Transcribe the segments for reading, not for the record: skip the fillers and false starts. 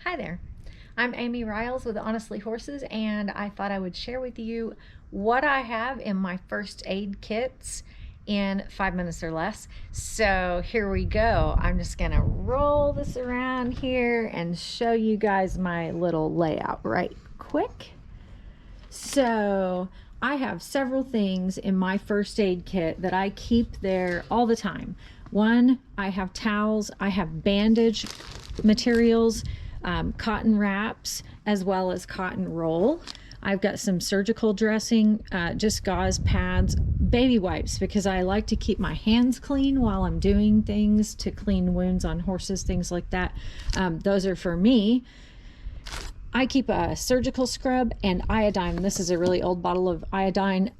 Hi there. I'm Amy Riles with Honestly Horses, and I thought I would share with you what I have in my first aid kits in 5 minutes or less. So here we go. I'm just gonna roll this around here and show you guys my little layout right quick. So I have several things in my first aid kit that I keep there all the time. One, I have towels, I have bandage materials, cotton wraps, as well as cotton roll. I've got some surgical dressing, just gauze pads, baby wipes, because I like to keep my hands clean while I'm doing things to clean wounds on horses, things like that. Those are for me. I keep a surgical scrub and iodine. This is a really old bottle of iodine.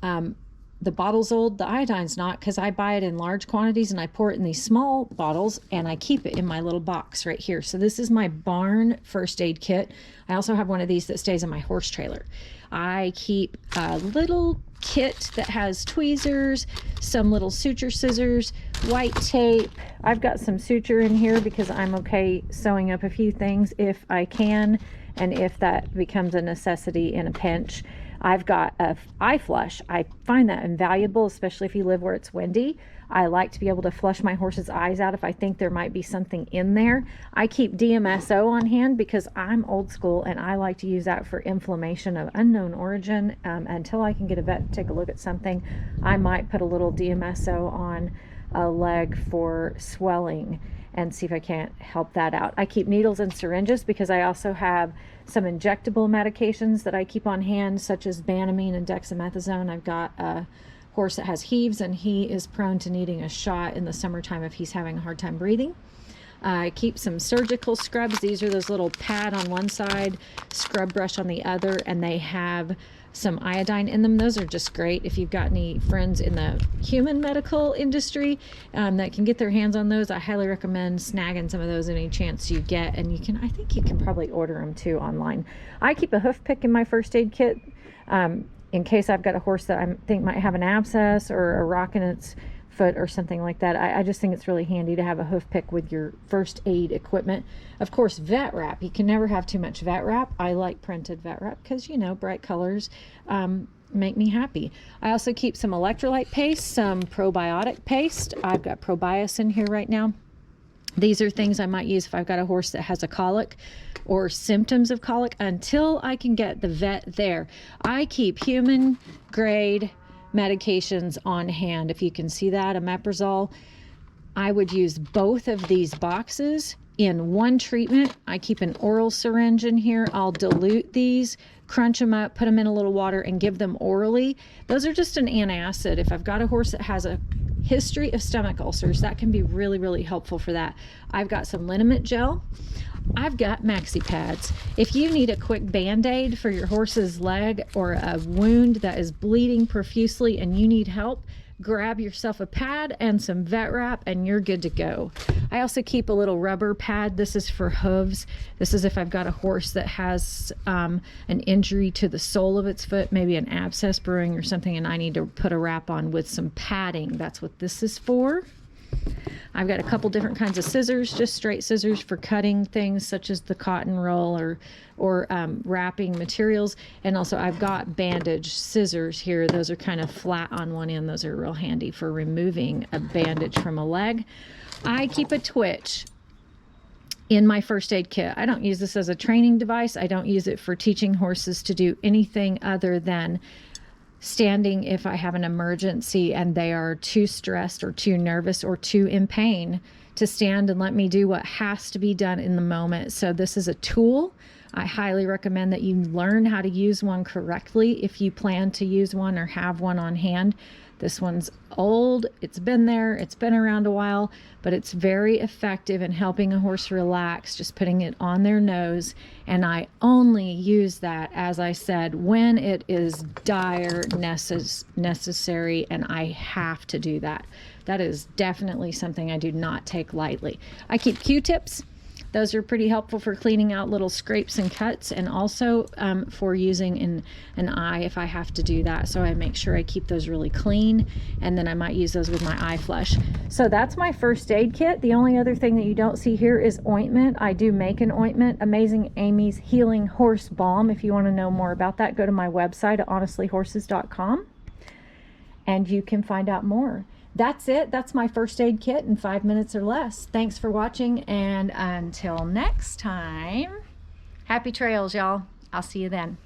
The bottle's old, the iodine's not, because I buy it in large quantities and I pour it in these small bottles and I keep it in my little box right here. So this is my barn first aid kit. I also have one of these that stays in my horse trailer. I keep a little kit that has tweezers, some little suture scissors, white tape. I've got some suture in here because I'm okay sewing up a few things if I can, and if that becomes a necessity in a pinch. I've got a eye flush. I find that invaluable, especially if you live where it's windy. I like to be able to flush my horse's eyes out if I think there might be something in there. I keep DMSO on hand because I'm old school and I like to use that for inflammation of unknown origin. Until I can get a vet to take a look at something, I might put a little DMSO on a leg for swelling and see if I can't help that out. I keep needles and syringes because I also have some injectable medications that I keep on hand, such as Banamine and dexamethasone. I've got a horse that has heaves and he is prone to needing a shot in the summertime if he's having a hard time breathing. I keep some surgical scrubs. These are those little pad on one side, scrub brush on the other, and they have some iodine in them. Those are just great if you've got any friends in the human medical industry that can get their hands on those. I highly recommend snagging some of those any chance you get, and I think you can probably order them too online. I keep a hoof pick in my first aid kit in case I've got a horse that I think might have an abscess or a rock in its foot or something like that. I just think it's really handy to have a hoof pick with your first aid equipment. Of course, vet wrap. You can never have too much vet wrap. I like printed vet wrap because, bright colors make me happy. I also keep some electrolyte paste, some probiotic paste. I've got Probios in here right now. These are things I might use if I've got a horse that has a colic or symptoms of colic until I can get the vet there. I keep human grade medications on hand. If you can see that, omeprazole. I would use both of these boxes in one treatment. I keep an oral syringe in here. I'll dilute these, crunch them up, put them in a little water, and give them orally. Those are just an antacid. If I've got a horse that has a history of stomach ulcers, that can be really, really helpful for that. I've got some liniment gel. I've got maxi pads. If you need a quick band-aid for your horse's leg or a wound that is bleeding profusely and you need help, grab yourself a pad and some vet wrap and you're good to go. I also keep a little rubber pad. This is for hooves. This is if I've got a horse that has an injury to the sole of its foot, maybe an abscess brewing or something, and I need to put a wrap on with some padding. That's what this is for. I've got a couple different kinds of scissors, just straight scissors for cutting things such as the cotton roll or wrapping materials. And also I've got bandage scissors here. Those are kind of flat on one end. Those are real handy for removing a bandage from a leg. I keep a twitch in my first aid kit. I don't use this as a training device. I don't use it for teaching horses to do anything other than standing if I have an emergency and they are too stressed or too nervous or too in pain to stand and let me do what has to be done in the moment. So this is a tool. I highly recommend that you learn how to use one correctly if you plan to use one or have one on hand. This one's old, it's been there, it's been around a while, but it's very effective in helping a horse relax, just putting it on their nose. And I only use that, as I said, when it is dire necessary and I have to do that. That is definitely something I do not take lightly. I keep Q-tips. Those are pretty helpful for cleaning out little scrapes and cuts, and also for using in an eye if I have to do that. So I make sure I keep those really clean, and then I might use those with my eye flush. So that's my first aid kit. The only other thing that you don't see here is ointment. I do make an ointment, Amazing Amy's Healing Horse Balm. If you want to know more about that, go to my website at honestlyhorses.com and you can find out more. That's it. That's my first aid kit in 5 minutes or less. Thanks for watching, and until next time, happy trails, y'all. I'll see you then.